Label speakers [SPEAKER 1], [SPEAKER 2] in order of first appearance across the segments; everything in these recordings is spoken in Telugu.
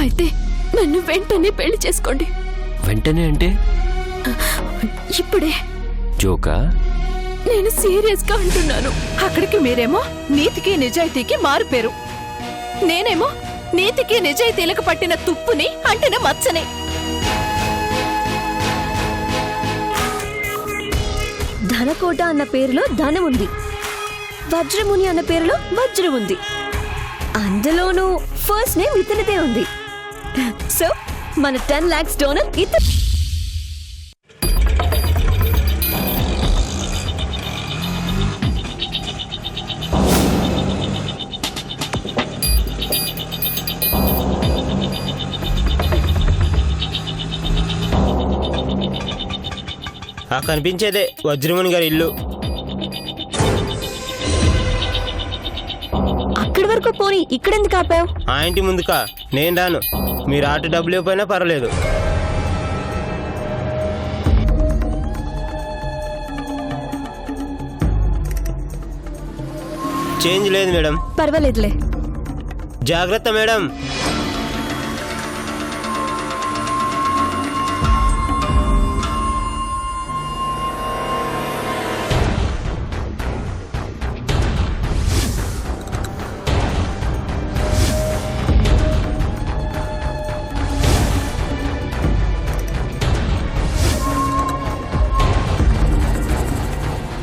[SPEAKER 1] అయితే నన్ను వెంటనే పెళ్లి చేసుకోండి.
[SPEAKER 2] వెంటనే అంటే?
[SPEAKER 1] ఇప్పుడే.
[SPEAKER 2] జోకా?
[SPEAKER 1] నేను సీరియస్ గా అంటున్నాను.
[SPEAKER 3] అక్కడికి మీరేమో నీతికి నిజాయితీకి మారుపేరు, నేనేమో నీతికి నిజాయితీలకు పట్టిన తుప్పుని అంటిన మచ్చని.
[SPEAKER 4] ధనకోట అన్న పేరులో ధనం ఉంది, వజ్రముని అన్న పేరులో వజ్రం ఉంది. అందులోనూ ఫస్ట్ నేమ్ ఇతనిదే ఉంది. సో మన 10 lakhs డోనర్ ఇతను.
[SPEAKER 5] ఆ కనిపించేదే వజ్రముని గారి ఇల్లు.
[SPEAKER 4] అక్కడి వరకు పోనీ ఇక్కడెందుకు ఆపావు?
[SPEAKER 5] ఆ ఇంటి ముందుకా? నేను రాను. మీరు ఆట డబ్బులు ఇవ్వకపోయినా పర్వాలేదు. చేంజ్ లేదు మేడం.
[SPEAKER 4] పర్వాలేదులే.
[SPEAKER 5] జాగ్రత్త మేడం.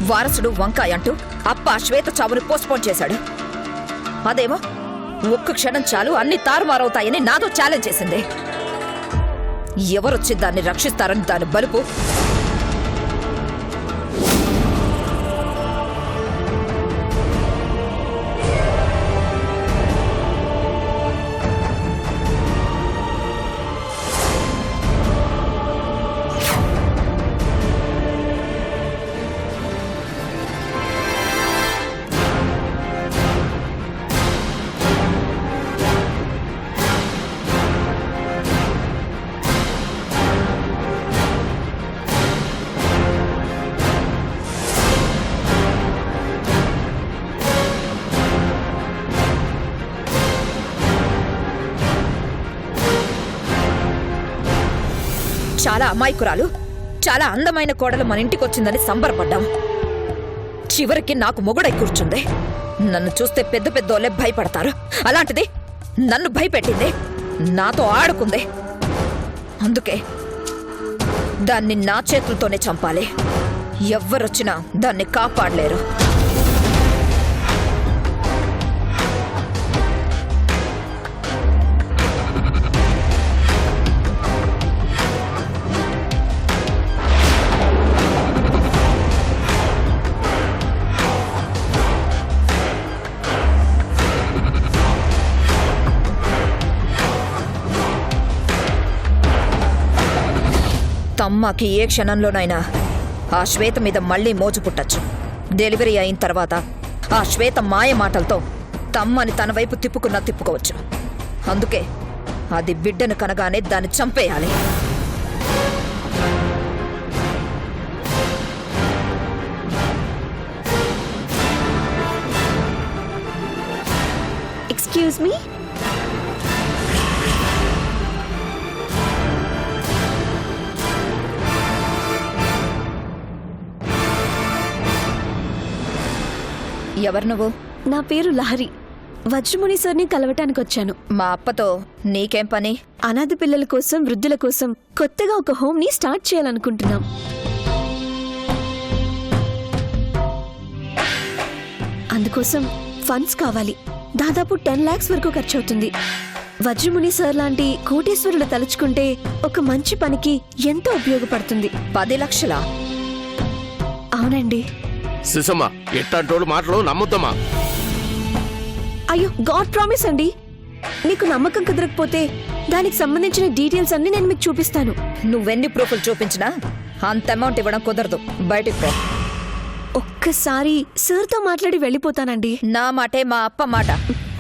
[SPEAKER 6] వారసుడు వంకాయ అంటూ అప్ప శ్వేత చావును పోస్ట్పోన్ చేశాడు. అదేమో ఒక్క క్షణం చాలు అన్ని తారుమారవుతాయని నాతో ఛాలెంజ్ చేసింది. ఎవరొచ్చి దాన్ని రక్షిస్తారని దాని బలుపు. చాలా అమాయకురాలు, చాలా అందమైన కోడలు మన ఇంటికొచ్చిందని సంబరపడ్డాం. చివరికి నాకు మొగుడై కూర్చుంది. నన్ను చూస్తే పెద్ద పెద్దోళ్ళే భయపడతారు. అలాంటిది నన్ను భయపెట్టింది, నాతో ఆడుకుంది. అందుకే దాన్ని నా చేతులతోనే చంపాలి. ఎవ్వరొచ్చినా దాన్ని కాపాడలేరు. తమ్మాకి ఏ క్షణంలోనైనా ఆ శ్వేత మీద మళ్లీ మోజు పుట్టచ్చు. డెలివరీ అయిన తర్వాత ఆ శ్వేత మాయ మాటలతో తమ్మని తన వైపు తిప్పుకోవచ్చు. అందుకే అది బిడ్డను కనగానే దాన్ని చంపేయాలి.
[SPEAKER 4] Excuse me.
[SPEAKER 6] ఎవరు నువ్వు?
[SPEAKER 4] నా పేరు లహరి. వజ్రముని సార్ని కలవటానికి వచ్చాను.
[SPEAKER 6] మా అప్పతో నీకేం పని?
[SPEAKER 4] అనాథ పిల్లల కోసం, వృద్ధుల కోసం కొత్తగా ఒక హోమ్ ని స్టార్ట్ చేయాలనుకుంటున్నాం. అందుకోసం ఫండ్స్ కావాలి. దాదాపు 10 lakhs వరకు ఖర్చు అవుతుంది. వజ్రముని సార్ లాంటి కోటీశ్వరులు తలుచుకుంటే ఒక మంచి పనికి ఎంతో ఉపయోగపడుతుంది.
[SPEAKER 6] 10 లక్షలా?
[SPEAKER 4] అవునండి.
[SPEAKER 7] సుసమ్మ, ఎట్టాంటోడు మాటలు నమ్ముతామా?
[SPEAKER 4] అయ్యో, గాడ్ ప్రామిస్ అండి. మీకు నమ్మకం కుదరకపోతే దానికి సంబంధించిన డీటెయిల్స్ అన్ని నేను మీకు చూపిస్తాను.
[SPEAKER 6] నువ్వెన్ని ప్రూఫ్లు చూపించినా అంత అమౌంట్ ఇవ్వడం కుదరదు. బయటికి పో.
[SPEAKER 4] ఒక్కసారి సార్తో మాట్లాడి వెళ్ళిపోతానండి.
[SPEAKER 6] నా మాటే మా అప్ప మాట.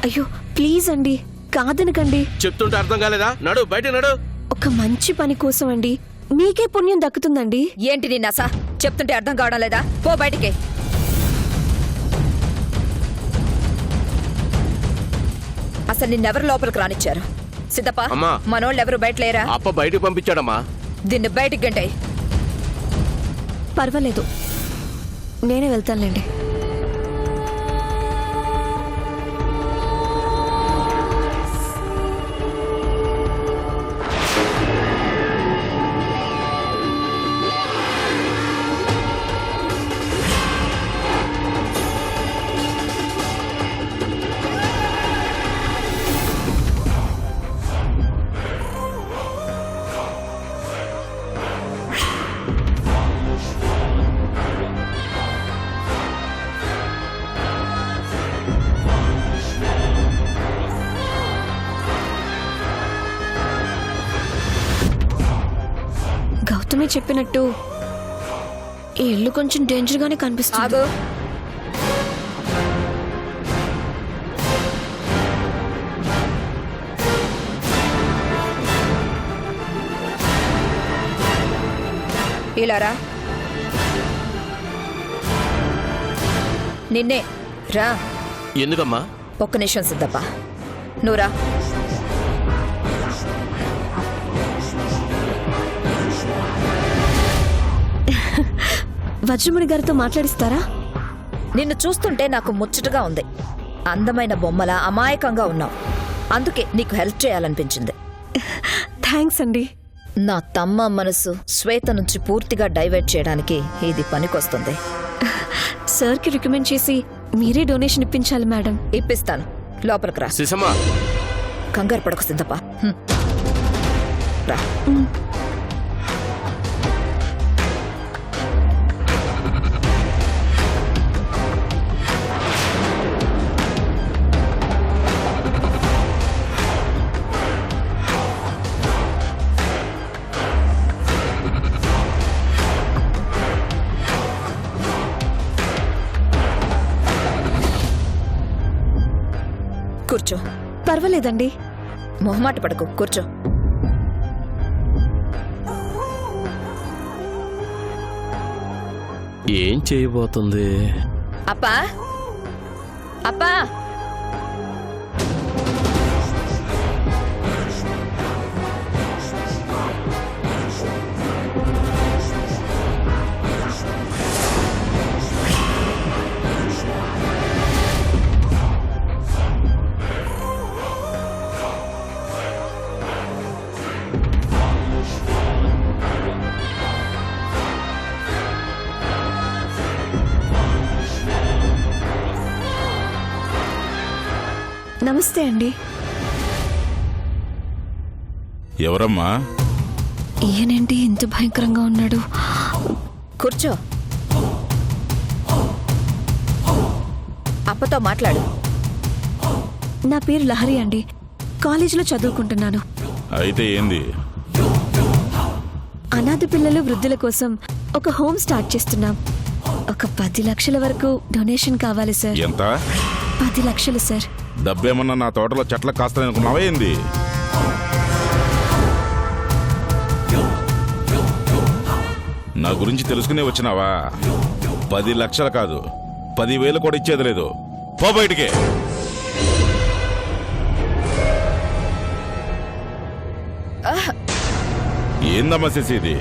[SPEAKER 4] అయ్యో ప్లీజ్ అండి, కాదనకండి.
[SPEAKER 7] చెప్తుంటే అర్థం కాలేదా? నడు, బయట నడు.
[SPEAKER 4] ఒక మంచి పని కోసం అండి, మీకే పుణ్యం దక్కుతుందండి.
[SPEAKER 6] ఏంటి నీ నస? చెప్తుంటే అర్థం కావడం లేదా? పో బయటికి. అసలు నిన్నెవరు లోపలికి రానిచ్చారు? సిద్ధప్ప
[SPEAKER 7] అమ్మా.
[SPEAKER 6] మనోళ్ళు ఎవరు బయట లేరా?
[SPEAKER 7] అప్ప బయటికి పంపించాడమ్మా.
[SPEAKER 6] దీన్ని బయటికి గంటే.
[SPEAKER 4] పర్వాలేదు, నేనే వెళ్తానులేండి. గౌతమి చెప్పినట్టు ఈ ఇల్లు కొంచెం డేంజర్ గానే కనిపిస్తుంది.
[SPEAKER 6] ఆగు. ఇలారా. నిన్నే రా.
[SPEAKER 7] ఎందుకమ్మా?
[SPEAKER 6] ఒక్క నిమిషం సిద్ధప్ప, నువ్వు రా.
[SPEAKER 4] వజ్రముని గారితో మాట్లాడిస్తారా?
[SPEAKER 6] నిన్ను చూస్తుంటే నాకు ముచ్చటగా ఉంది. అందమైన బొమ్మల అమాయకంగా ఉన్నావు. అందుకే నీకు హెల్ప్ చేయాలనిపించింది.
[SPEAKER 4] థ్యాంక్స్ అండి.
[SPEAKER 6] నా తమ్మ మనసు శ్వేత నుంచి పూర్తిగా డైవర్ట్ చేయడానికి ఇది పనికొస్తుంది.
[SPEAKER 4] సార్కి రికమెండ్ చేసి మీరే డొనేషన్ ఇప్పించాలి మేడం.
[SPEAKER 6] ఇప్పిస్తాను, లోపలికి రా.
[SPEAKER 7] సిసమ్మా,
[SPEAKER 6] కంగారు పడకు సిద్ధప్ప. రా. కూర్చో.
[SPEAKER 4] పర్వాలేదండి.
[SPEAKER 6] మొహమాట పడకు, కూర్చో.
[SPEAKER 7] ఏం చేయబోతుంది?
[SPEAKER 6] అప్పా, అప్పా.
[SPEAKER 4] నమస్తే అండి.
[SPEAKER 8] ఎవరమ్మా?
[SPEAKER 4] ఈయనేంటి ఇంత భయంకరంగా ఉన్నాడు?
[SPEAKER 6] కూర్చో. అప్పతో మాట్లాడు.
[SPEAKER 4] నా పేరు లహరి అండి. కాలేజీలో చదువుకుంటున్నాను.
[SPEAKER 8] అయితే ఏంది?
[SPEAKER 4] అనాథ పిల్లలు వృద్ధుల కోసం ఒక హోమ్ స్టార్ట్ చేస్తున్నాం. ఒక 10 లక్షల వరకు డొనేషన్ కావాలి సార్.
[SPEAKER 8] ఎంత?
[SPEAKER 4] 10 లక్షలు సార్.
[SPEAKER 8] డబ్బేమన్నా నా తోటలో చెట్ల కాస్తాననుకున్నావా ఏంది? నా గురించి తెలుసుకునే వచ్చినావా? 10 లక్షలు కాదు, 10,000 కూడా ఇచ్చేది లేదు. పో బయటికి. ఏందమ్మా చేసేది?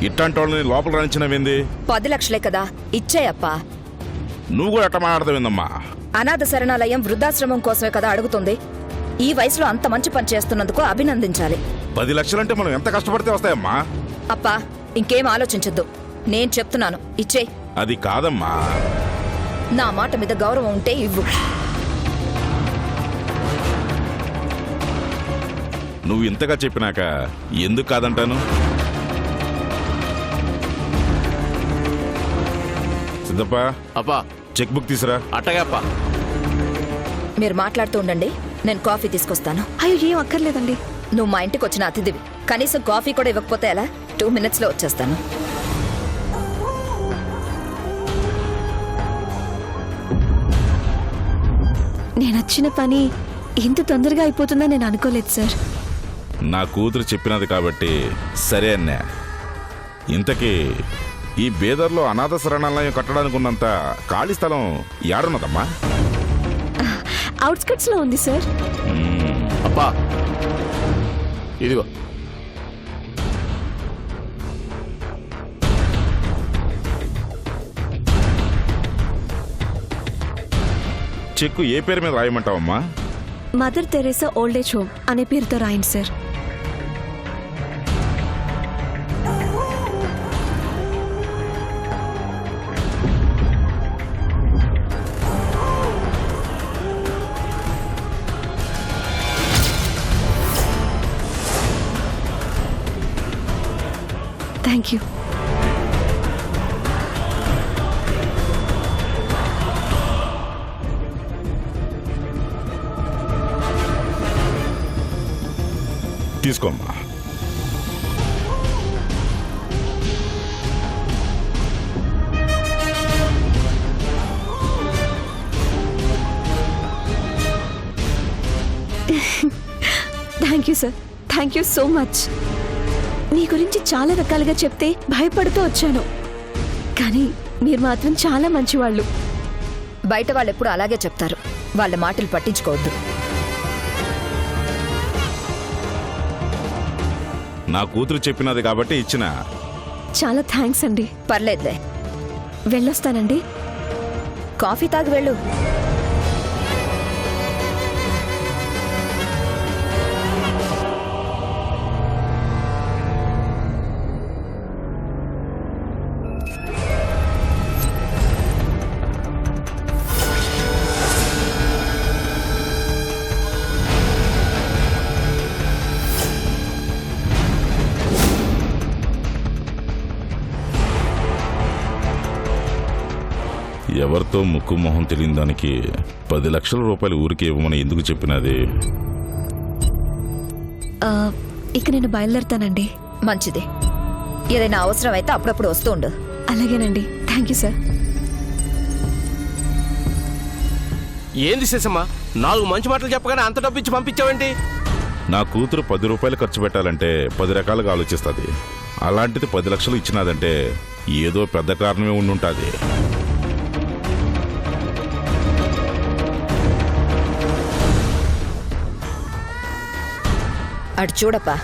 [SPEAKER 8] ఇట్లాంటి వాళ్ళని లోపల రాణించినవేంది?
[SPEAKER 6] 10 లక్షలే కదా, ఇచ్చేయప్పా.
[SPEAKER 8] నువ్వు కూడా ఎట్లా మాట్లాడతావేందమ్మా?
[SPEAKER 6] అనాథ శరణాలయం వృద్ధాశ్రమం కోసమే కదా అడుగుతుంది. ఈ వయసులో అంత మంచి పని చేస్తున్నందుకు అభినందించాలి.
[SPEAKER 8] 10 లక్షలంటే మనం ఎంత కష్టపడితే వస్తాయమ్మా?
[SPEAKER 6] అప్పా, ఇంకేం ఆలోచించొద్దు. నేను చెప్తున్నాను, ఇచ్చే.
[SPEAKER 8] అది కాదమ్మా.
[SPEAKER 6] నా మాట మీద గౌరవం ఉంటే ఇవ్వు.
[SPEAKER 8] నువ్వు ఇంతగా చెప్పినాక ఎందుకు కాదంటాను? సిద్ధప్ప,
[SPEAKER 7] అప్పా,
[SPEAKER 8] చెక్ బుక్ తీసురా.
[SPEAKER 7] అట్టగా అప్పా.
[SPEAKER 6] మీరు మాట్లాడుతూ ఉండండి, నేను కాఫీ తీసుకొస్తాను.
[SPEAKER 4] అయ్యో, ఏం అక్కర్లేదండి.
[SPEAKER 6] నువ్వు మా ఇంటికి వచ్చిన అతిథివి, కనీసం కాఫీ కూడా ఇవ్వకపోతే ఎలా? 2 minutesలో వచ్చేస్తాను.
[SPEAKER 4] నేనొచ్చిన పని ఇంత తొందరగా అయిపోతుందా నేను అనుకోలేదు సార్.
[SPEAKER 8] నా కూతురు చెప్పినది కాబట్టి సరే అన్నా. ఇంతకీ ఈ బేదర్లో అనాథ శరణాలయం కట్టడానికి ఉన్నంత ఖాళీ స్థలం యాడున్నదమ్మా?
[SPEAKER 4] అవుట్స్కట్స్ లో ఉంది సార్.
[SPEAKER 7] అప్పా, ఇదిగో.
[SPEAKER 8] చెక్కు ఏ పేరు మీద రాయమంటావమ్మా?
[SPEAKER 4] మదర్ తెరేసా ఓల్డేజ్ హోమ్ అనే పేరుతో రాయండి సార్. Thank you.
[SPEAKER 8] తీసుకోమ్మా.
[SPEAKER 4] Thank you sir, thank you so much. మీ గురించి చాలా రకాలుగా చెప్తే భయపడుతూ వచ్చాను, కానీ మీరు మాత్రం చాలా మంచివాళ్ళు.
[SPEAKER 6] బయట వాళ్ళు ఎప్పుడు అలాగే చెప్తారు, వాళ్ళ మాటలు పట్టించుకోవద్దు.
[SPEAKER 8] నా కూతురు చెప్పినది కాబట్టి ఇచ్చిన.
[SPEAKER 4] చాలా థ్యాంక్స్ అండి.
[SPEAKER 6] పర్లేదులే,
[SPEAKER 4] వెళ్ళొస్తానండి.
[SPEAKER 6] కాఫీ తాగి వెళ్ళు.
[SPEAKER 8] ఎవరితో ముక్కు మొహం తెలియని దానికి 10 లక్షల రూపాయలు ఊరికే ఇవ్వమని ఎందుకు చెప్పినది?
[SPEAKER 4] ఇక నేను బయలుదేరుతానండి.
[SPEAKER 6] మంచిది. ఏదైనా అవసరం అయితే అప్పుడప్పుడు వస్తూ ఉండు.
[SPEAKER 4] అలాగేనండి. Thank you sir.
[SPEAKER 7] ఏంది శేషమ్మా, 4 మంచి మాటలు చెప్పగానే అంత డబ్బు ఇచ్చి పంపించావేంటి?
[SPEAKER 8] నా కూతురు 10 రూపాయలు ఖర్చు పెట్టాలంటే 10 రకాలుగా ఆలోచిస్తుంది. అలాంటిది 10 లక్షలు ఇచ్చినదంటే ఏదో పెద్ద కారణమే ఉండుంటుంది.
[SPEAKER 6] అటు చూడప్పా.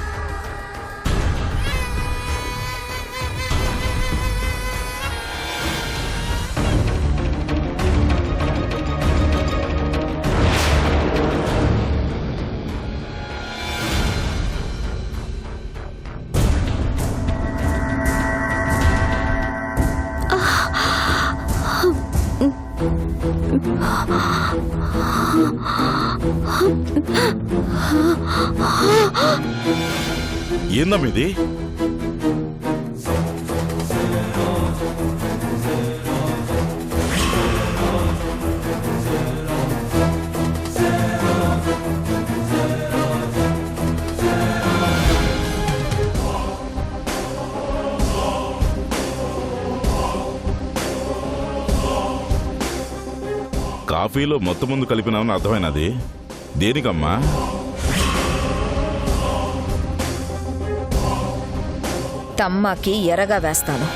[SPEAKER 8] ఏందమ్మ ఇది? కాఫీలో మొత్తం ముందు కలిపినామని అర్థమైనది. దేనికమ్మా?
[SPEAKER 6] తమ్మాకి ఎర్రగా వేస్తాను.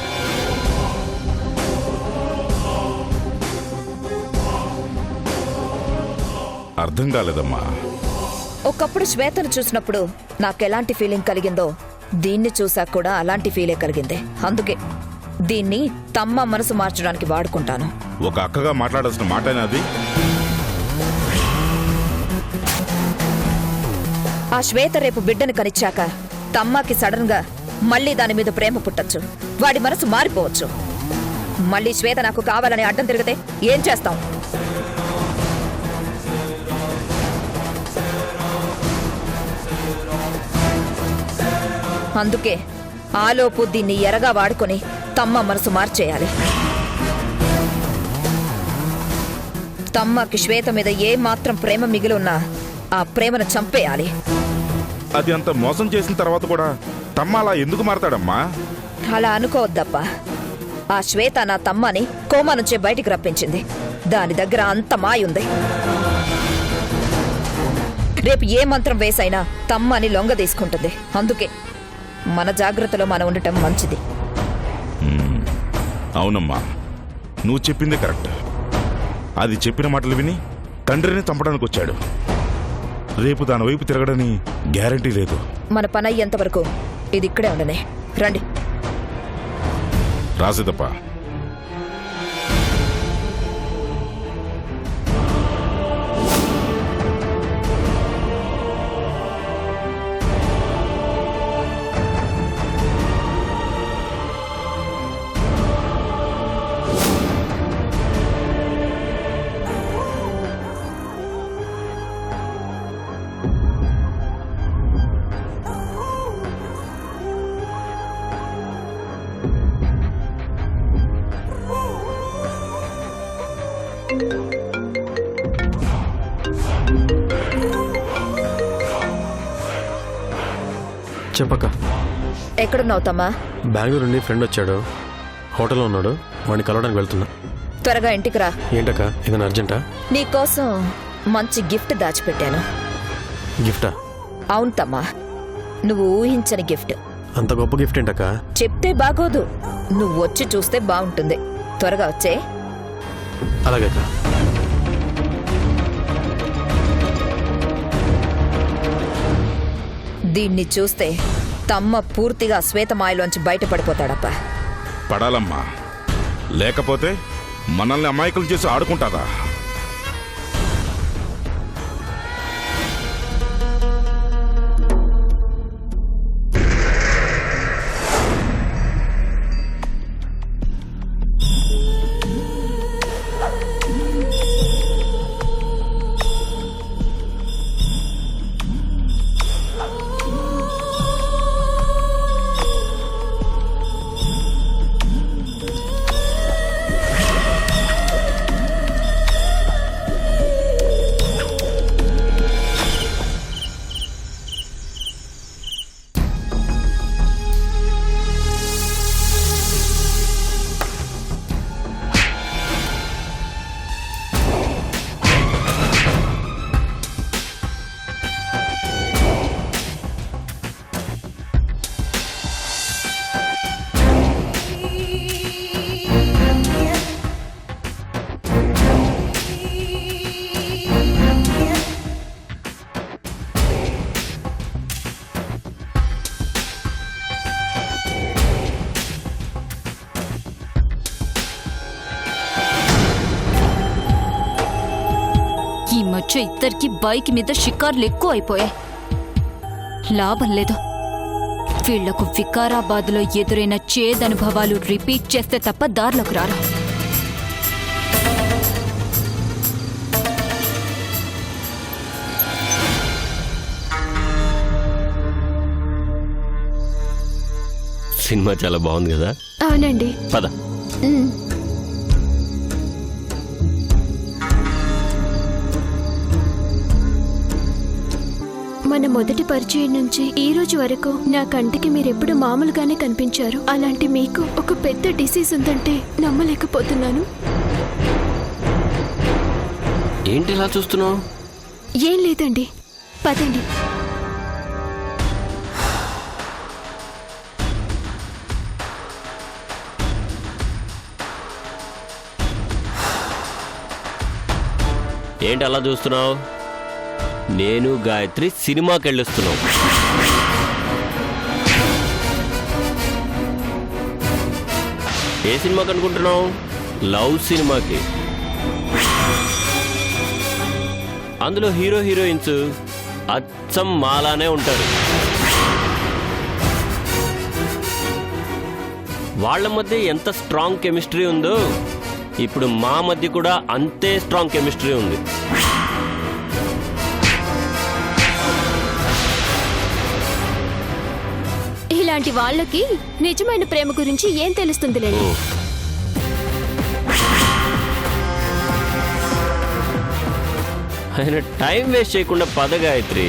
[SPEAKER 8] అర్థం కాలేదమ్మా.
[SPEAKER 6] ఒకప్పుడు శ్వేతను చూసినప్పుడు నాకెలాంటి ఫీలింగ్ కలిగిందో దీన్ని చూసాక కూడా అలాంటి ఫీలే కలిగింది. అందుకే దీన్ని తమ్మ మనసు మార్చడానికి వాడుకుంటాను.
[SPEAKER 8] ఒక అక్కగా మాట్లాడాల్సిన మాటైనది.
[SPEAKER 6] ఆ శ్వేత రేపు బిడ్డను కనిచ్చాక తమ్మకి సడన్ గా మళ్ళీ దాని మీద ప్రేమ పుట్టచ్చు. వాడి మనసు మారిపోవచ్చు. మళ్ళీ శ్వేత నాకు కావాలని అడ్డం తిరిగితే ఏం చేస్తాం? అందుకే ఆలోపు దీన్ని ఎరగా వాడుకొని తమ్మ మనసు మార్చేయాలి. తమ్మకి శ్వేత మీద ఏ మాత్రం ప్రేమ మిగిలి ఉన్నా ఆ ప్రేమను చంపేయాలి.
[SPEAKER 8] అది అంత మోసం చేసిన తర్వాత కూడా తమ్మ అలా ఎందుకు మారతాడమ్మా?
[SPEAKER 6] అలా అనుకోవద్దబ్బా. ఆ శ్వేత నా తమ్మని కోమా నుంచే బయటికి రప్పించింది. దాని దగ్గర అంత మాయుంది. రేపు ఏ మంత్రం వేసైనా తమ్మని లొంగ తీసుకుంటుంది. అందుకే మన జాగ్రత్తలో మనం ఉండటం మంచిది.
[SPEAKER 8] అవునమ్మా, నువ్వు చెప్పిందే కరెక్ట్. అది చెప్పిన మాటలు విని తండ్రిని చంపడానికి వచ్చాడు. రేపు దాని వైపు తిరగడని గ్యారంటీ లేదు.
[SPEAKER 6] మన పని అయ్యేంత వరకు ఇది ఇక్కడే ఉండనే. రండి.
[SPEAKER 8] రాసిదప్ప.
[SPEAKER 9] చెప్పక్క.
[SPEAKER 6] ఎక్కడున్నావు తమ్మా?
[SPEAKER 9] బెంగళూరు నుండి ఫ్రెండ్ వచ్చాడు, హోటల్లో ఉన్నాడు, వాడిని కలవడానికి వెళ్తున్నా.
[SPEAKER 6] త్వరగా ఇంటికి రా.
[SPEAKER 9] ఏంటక్క, ఏదైనా అర్జెంటా?
[SPEAKER 6] నీకోసం మంచి గిఫ్ట్ దాచిపెట్టాను.
[SPEAKER 9] గిఫ్టా?
[SPEAKER 6] అవును తమ్మా, నువ్వు ఊహించని గిఫ్ట్.
[SPEAKER 9] అంత గొప్ప గిఫ్ట్ ఏంటక్క?
[SPEAKER 6] చెప్తే బాగోదు, నువ్వు వచ్చి చూస్తే బాగుంటుంది. త్వరగా వచ్చే.
[SPEAKER 9] అలాగక్క.
[SPEAKER 6] దీన్ని చూస్తే తమ్మ పూర్తిగా శ్వేతమాయలోంచి బయటపడిపోతాడప్పా.
[SPEAKER 8] పడాలమ్మా, లేకపోతే మనల్ని అమాయకులు చేసి ఆడుకుంటాదా?
[SPEAKER 1] ఈ మధ్య ఇద్దరికి బైక్ మీద షికార్లు ఎక్కువ అయిపోయాయి. లాభం లేదు. వీళ్లకు వికారాబాద్లో ఎదురైన చేదనుభవాలు రిపీట్ చేస్తే తప్ప దారిలోకి రారు.
[SPEAKER 2] సినిమా చాలా బాగుంది కదా?
[SPEAKER 1] అవునండి.
[SPEAKER 2] పద.
[SPEAKER 1] మన మొదటి పరిచయం నుంచి ఈ రోజు వరకు నా కంటికి మీరెప్పుడు మామూలుగానే కనిపించారు. అలాంటి మీకు ఒక పెద్ద డిసీజ్ ఉందంటే నమ్మలేకపోతున్నాను.
[SPEAKER 2] ఏంటి ఇలా చూస్తున్నావు?
[SPEAKER 1] ఏం లేదండి, పదండి.
[SPEAKER 2] ఏంటి అలా చూస్తున్నావు? నేను గాయత్రి సినిమాకి వెళ్ళొస్తున్నావు. ఏ సినిమాకి అనుకుంటున్నావు? లవ్ సినిమాకి. అందులో హీరో హీరోయిన్స్ అచ్చం మాలానే ఉంటారు. వాళ్ళ మధ్య ఎంత స్ట్రాంగ్ కెమిస్ట్రీ ఉందో ఇప్పుడు మా మధ్య కూడా అంతే స్ట్రాంగ్ కెమిస్ట్రీ ఉంది.
[SPEAKER 1] ఇలాంటి వాళ్ళకి నిజమైన ప్రేమ గురించి ఏం తెలుస్తుందిలేండి.
[SPEAKER 2] ఆయన టైం వేస్ట్ చేయకుండా పద గాయత్రి.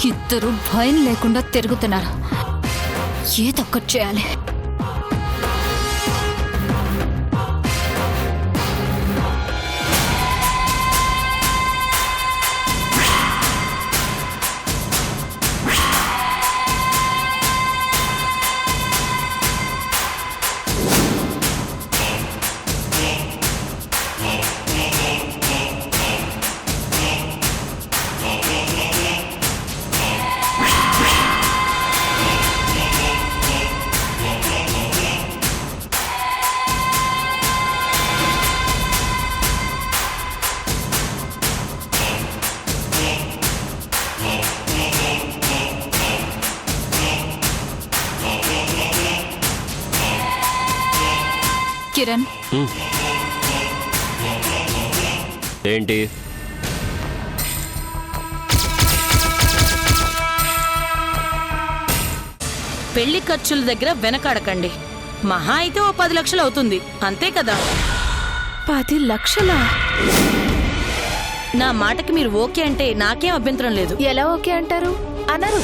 [SPEAKER 1] ఇద్దరు భయం లేకుండా తిరుగుతున్నారు. ఏదొక్కటి చేయాలి. కిరణ్,
[SPEAKER 2] ఏంటి?
[SPEAKER 10] పెళ్లి ఖర్చుల దగ్గర వెనకాడకండి. మహా అయితే ఓ 10 లక్షలు అవుతుంది, అంతే కదా?
[SPEAKER 3] 10 లక్షలా?
[SPEAKER 10] నా మాటకి మీరు ఓకే అంటే నాకేం అభ్యంతరం లేదు.
[SPEAKER 3] ఎలా ఓకే అంటారు? అనరు.